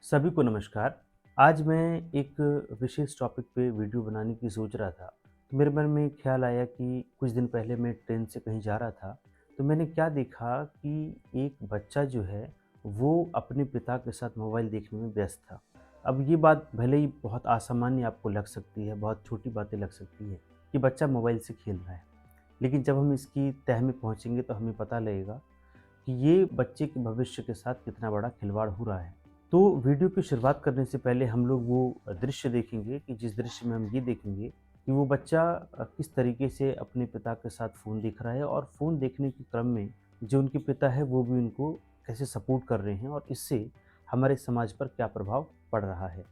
सभी को नमस्कार। आज मैं एक विशेष टॉपिक पे वीडियो बनाने की सोच रहा था। तो मेरे मन में एक ख्याल आया कि कुछ दिन पहले मैं ट्रेन से कहीं जा रहा था, तो मैंने क्या देखा कि एक बच्चा जो है, वो अपने पिता के साथ मोबाइल देखने में व्यस्त था। अब ये बात भले ही बहुत असामान्य आपको लग सकती है, बहुत छोटी बातें लग सकती है कि बच्चा मोबाइल से खेल रहा है। लेकिन जब हम इसकी तह में पहुँचेंगे तो हमें पता लगेगा कि ये बच्चे के भविष्य के साथ कितना बड़ा खिलवाड़ हो रहा है। तो वीडियो की शुरुआत करने से पहले हम लोग वो दृश्य देखेंगे कि जिस दृश्य में हम ये देखेंगे कि वो बच्चा किस तरीके से अपने पिता के साथ फ़ोन देख रहा है और फ़ोन देखने के क्रम में जो उनके पिता है वो भी उनको कैसे सपोर्ट कर रहे हैं और इससे हमारे समाज पर क्या प्रभाव पड़ रहा है।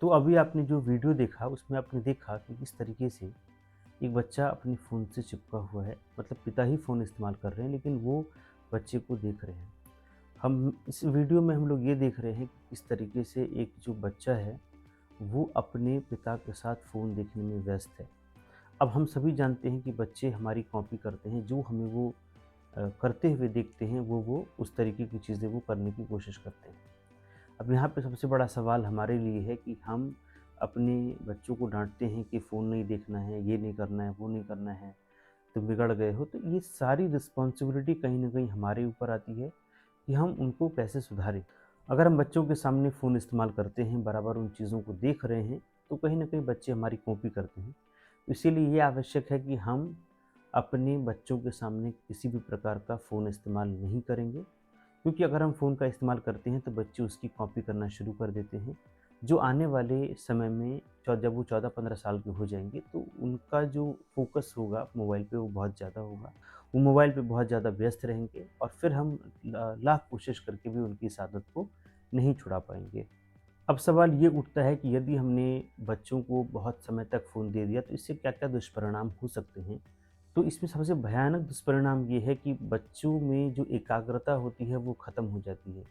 तो अभी आपने जो वीडियो देखा उसमें आपने देखा कि किस तरीके से एक बच्चा अपने फ़ोन से चिपका हुआ है, मतलब पिता ही फ़ोन इस्तेमाल कर रहे हैं लेकिन वो बच्चे को देख रहे हैं। हम इस वीडियो में हम लोग ये देख रहे हैं कि किस तरीके से एक जो बच्चा है वो अपने पिता के साथ फ़ोन देखने में व्यस्त है। अब हम सभी जानते हैं कि बच्चे हमारी कॉपी करते हैं, जो हमें वो करते हुए देखते हैं वो उस तरीके की चीज़ें वो करने की कोशिश करते हैं। अब यहाँ पे सबसे बड़ा सवाल हमारे लिए है कि हम अपने बच्चों को डाँटते हैं कि फ़ोन नहीं देखना है, ये नहीं करना है, वो नहीं करना है, तुम बिगड़ गए हो। तो ये सारी रिस्पॉन्सिबिलिटी कहीं न कहीं हमारे ऊपर आती है कि हम उनको कैसे सुधारें। अगर हम बच्चों के सामने फ़ोन इस्तेमाल करते हैं, बराबर उन चीज़ों को देख रहे हैं, तो कहीं न कहीं बच्चे हमारी कॉपी करते हैं। इसीलिए ये आवश्यक है कि हम अपने बच्चों के सामने किसी भी प्रकार का फ़ोन इस्तेमाल नहीं करेंगे, क्योंकि अगर हम फ़ोन का इस्तेमाल करते हैं तो बच्चे उसकी कॉपी करना शुरू कर देते हैं, जो आने वाले समय में जब वो 14-15 साल के हो जाएँगे तो उनका जो फ़ोकस होगा मोबाइल पे वो बहुत ज़्यादा होगा। वो मोबाइल पे बहुत ज़्यादा व्यस्त रहेंगे और फिर हम लाख कोशिश करके भी उनकी इस आदत को नहीं छुड़ा पाएँगे। अब सवाल ये उठता है कि यदि हमने बच्चों को बहुत समय तक फ़ोन दे दिया तो इससे क्या-क्या दुष्परिणाम हो सकते हैं? तो इसमें सबसे भयानक दुष्परिणाम ये है कि बच्चों में जो एकाग्रता होती है वो ख़त्म हो जाती है।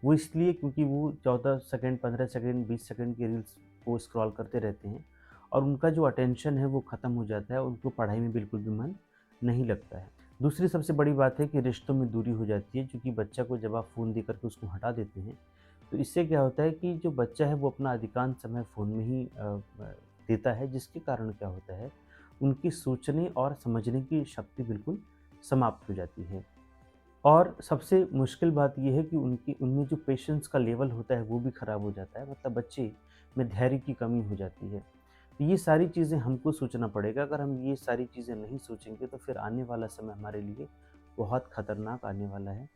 वो इसलिए क्योंकि वो 14 सेकंड, 15 सेकंड, 20 सेकंड की रील्स को स्क्रॉल करते रहते हैं और उनका जो अटेंशन है वो ख़त्म हो जाता है, उनको पढ़ाई में बिल्कुल भी मन नहीं लगता है। दूसरी सबसे बड़ी बात है कि रिश्तों में दूरी हो जाती है, क्योंकि बच्चा को जब आप फ़ोन देकर के उसको हटा देते हैं, तो इससे क्या होता है कि जो बच्चा है वो अपना अधिकांश समय फ़ोन में ही देता है, जिसके कारण क्या होता है, उनकी सोचने और समझने की शक्ति बिल्कुल समाप्त हो जाती है। और सबसे मुश्किल बात ये है कि उनकी उनमें जो पेशेंस का लेवल होता है वो भी ख़राब हो जाता है, मतलब बच्चे में धैर्य की कमी हो जाती है। तो ये सारी चीज़ें हमको सोचना पड़ेगा, अगर हम ये सारी चीज़ें नहीं सोचेंगे तो फिर आने वाला समय हमारे लिए बहुत खतरनाक आने वाला है।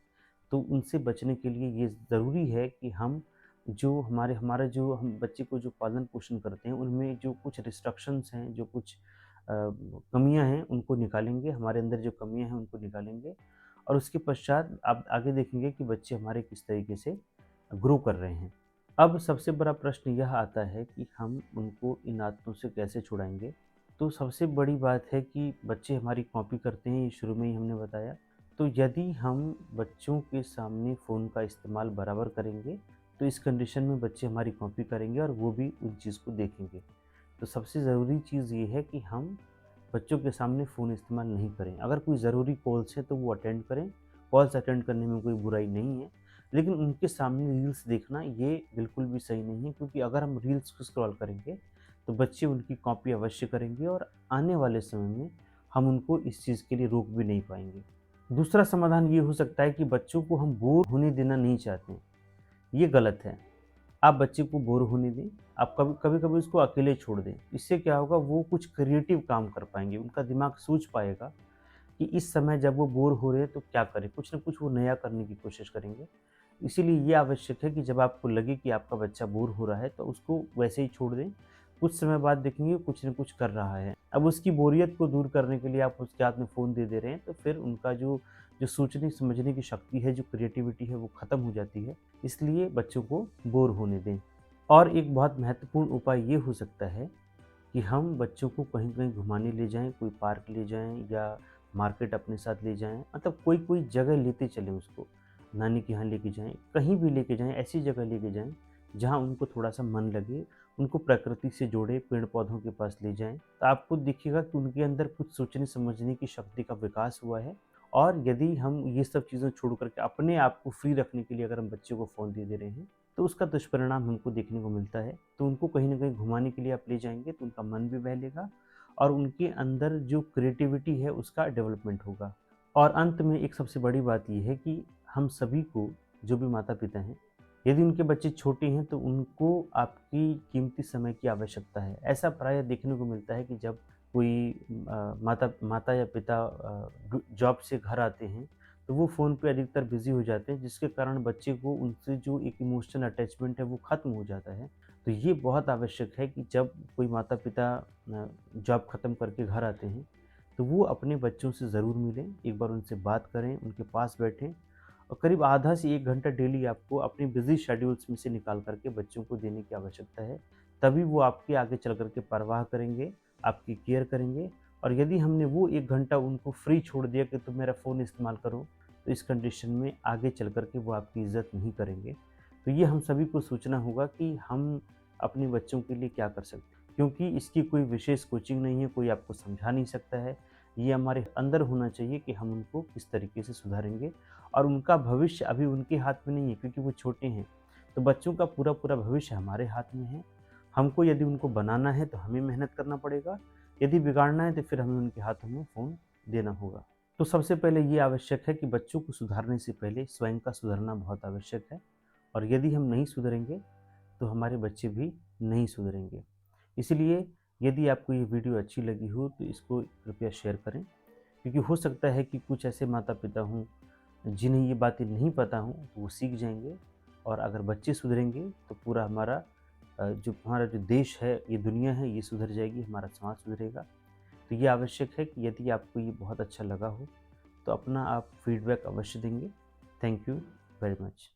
तो उनसे बचने के लिए ये ज़रूरी है कि हम जो हमारा जो हम बच्चे को जो पालन-पोषण करते हैं, उनमें जो कुछ रिस्ट्रिक्शंस हैं, जो कुछ कमियाँ हैं, उनको निकालेंगे, हमारे अंदर जो कमियाँ हैं, उनको निकालेंगे और उसके पश्चात आप आगे देखेंगे कि बच्चे हमारे किस तरीके से ग्रो कर रहे हैं। अब सबसे बड़ा प्रश्न यह आता है कि हम उनको इन आदतों से कैसे छुड़ाएँगे? तो सबसे बड़ी बात है कि बच्चे हमारी कॉपी करते हैं, ये शुरू में ही हमने बताया। तो यदि हम बच्चों के सामने फ़ोन का इस्तेमाल बराबर करेंगे, तो इस कंडीशन में बच्चे हमारी कॉपी करेंगे और वो भी उस चीज़ को देखेंगे। तो सबसे ज़रूरी चीज़ ये है कि हम बच्चों के सामने फ़ोन इस्तेमाल नहीं करें। अगर कोई ज़रूरी कॉल्स है तो वो अटेंड करें, कॉल्स अटेंड करने में कोई बुराई नहीं है। लेकिन उनके सामने रील्स देखना ये बिल्कुल भी सही नहीं है, क्योंकि अगर हम रील्स को स्क्रॉल करेंगे, तो बच्चे उनकी कॉपी अवश्य करेंगे और आने वाले समय में हम उनको इस चीज़ के लिए रोक भी नहीं पाएँगे। दूसरा समाधान ये हो सकता है कि बच्चों को हम बोर होने देना नहीं चाहते हैं, ये गलत है। आप बच्चे को बोर होने दें, आप कभी-कभी उसको अकेले छोड़ दें। इससे क्या होगा, वो कुछ क्रिएटिव काम कर पाएँगे, उनका दिमाग सोच पाएगा कि इस समय जब वो बोर हो रहे हैं तो क्या करें? कुछ न कुछ वो नया करने की कोशिश करेंगे। इसीलिए ये आवश्यक है कि जब आपको लगे कि आपका बच्चा बोर हो रहा है तो उसको वैसे ही छोड़ दें। कुछ समय बाद देखेंगे कुछ न कुछ कर रहा है। अब उसकी बोरियत को दूर करने के लिए आप उसके हाथ में फ़ोन दे रहे हैं, तो फिर उनका जो जो सोचने समझने की शक्ति है, जो क्रिएटिविटी है, वो ख़त्म हो जाती है। इसलिए बच्चों को बोर होने दें। और एक बहुत महत्वपूर्ण उपाय ये हो सकता है कि हम बच्चों को कहीं-कहीं घुमाने ले जाएँ, कोई पार्क ले जाएँ या मार्केट अपने साथ ले जाएँ, मतलब कोई-कोई जगह लेते चलें उसको। नानी के यहाँ लेके जाएँ, कहीं भी लेके जाएँ, ऐसी जगह लेके जाएँ जहाँ उनको थोड़ा-सा मन लगे, उनको प्रकृति से जोड़ें, पेड़-पौधों के पास ले जाएँ। तो आपको दिखेगा कि उनके अंदर कुछ सोचने-समझने की शक्ति का विकास हुआ है। और यदि हम ये सब चीज़ें छोड़ कर के अपने आप को फ्री रखने के लिए अगर हम बच्चे को फ़ोन दे रहे हैं, तो उसका दुष्परिणाम हमको देखने को मिलता है। तो उनको कहीं न कहीं घुमाने के लिए आप ले जाएँगे तो उनका मन भी बहलेगा और उनके अंदर जो क्रिएटिविटी है उसका डेवलपमेंट होगा। और अंत में एक सबसे बड़ी बात ये है कि हम सभी को, जो भी माता-पिता हैं, यदि उनके बच्चे छोटे हैं तो उनको आपकी कीमती समय की आवश्यकता है। ऐसा प्रायः देखने को मिलता है कि जब कोई माता माता या पिता जॉब से घर आते हैं, तो वो फ़ोन पे अधिकतर बिज़ी हो जाते हैं, जिसके कारण बच्चे को उनसे जो एक इमोशनल अटैचमेंट है वो ख़त्म हो जाता है। तो ये बहुत आवश्यक है कि जब कोई माता-पिता जॉब ख़त्म करके घर आते हैं, तो वो अपने बच्चों से ज़रूर मिलें, एक बार उनसे बात करें, उनके पास बैठें और करीब आधा से 1 घंटा डेली आपको अपने बिज़ी शेड्यूल्स में से निकाल कर के बच्चों को देने की आवश्यकता है। तभी वो आपकी आगे चल कर के परवाह करेंगे, आपकी केयर करेंगे और यदि हमने वो 1 घंटा उनको फ्री छोड़ दिया कि तुम मेरा फ़ोन इस्तेमाल करो, तो इस कंडीशन में आगे चल कर के वो आपकी इज़्ज़त नहीं करेंगे। तो ये हम सभी को सोचना होगा कि हम अपने बच्चों के लिए क्या कर सकते हैं, क्योंकि इसकी कोई विशेष कोचिंग नहीं है, कोई आपको समझा नहीं सकता है। ये हमारे अंदर होना चाहिए कि हम उनको किस तरीके से सुधारेंगे और उनका भविष्य अभी उनके हाथ में नहीं है क्योंकि वो छोटे हैं। तो बच्चों का पूरा-पूरा भविष्य हमारे हाथ में है। हमको यदि उनको बनाना है तो हमें मेहनत करना पड़ेगा, यदि बिगाड़ना है तो फिर हमें उनके हाथों में फ़ोन देना होगा। तो सबसे पहले ये आवश्यक है कि बच्चों को सुधारने से पहले स्वयं का सुधरना बहुत आवश्यक है और यदि हम नहीं सुधरेंगे तो हमारे बच्चे भी नहीं सुधरेंगे। इसलिए यदि आपको ये वीडियो अच्छी लगी हो तो इसको कृपया शेयर करें, क्योंकि हो सकता है कि कुछ ऐसे माता-पिता हों जिन्हें ये बातें नहीं पता हों, तो वो सीख जाएँगे और अगर बच्चे सुधरेंगे तो पूरा हमारा जो देश है, ये दुनिया है, ये सुधर जाएगी, हमारा समाज सुधरेगा। तो ये आवश्यक है कि यदि आपको ये बहुत अच्छा लगा हो, तो अपना आप फीडबैक अवश्य देंगे। Thank you very much.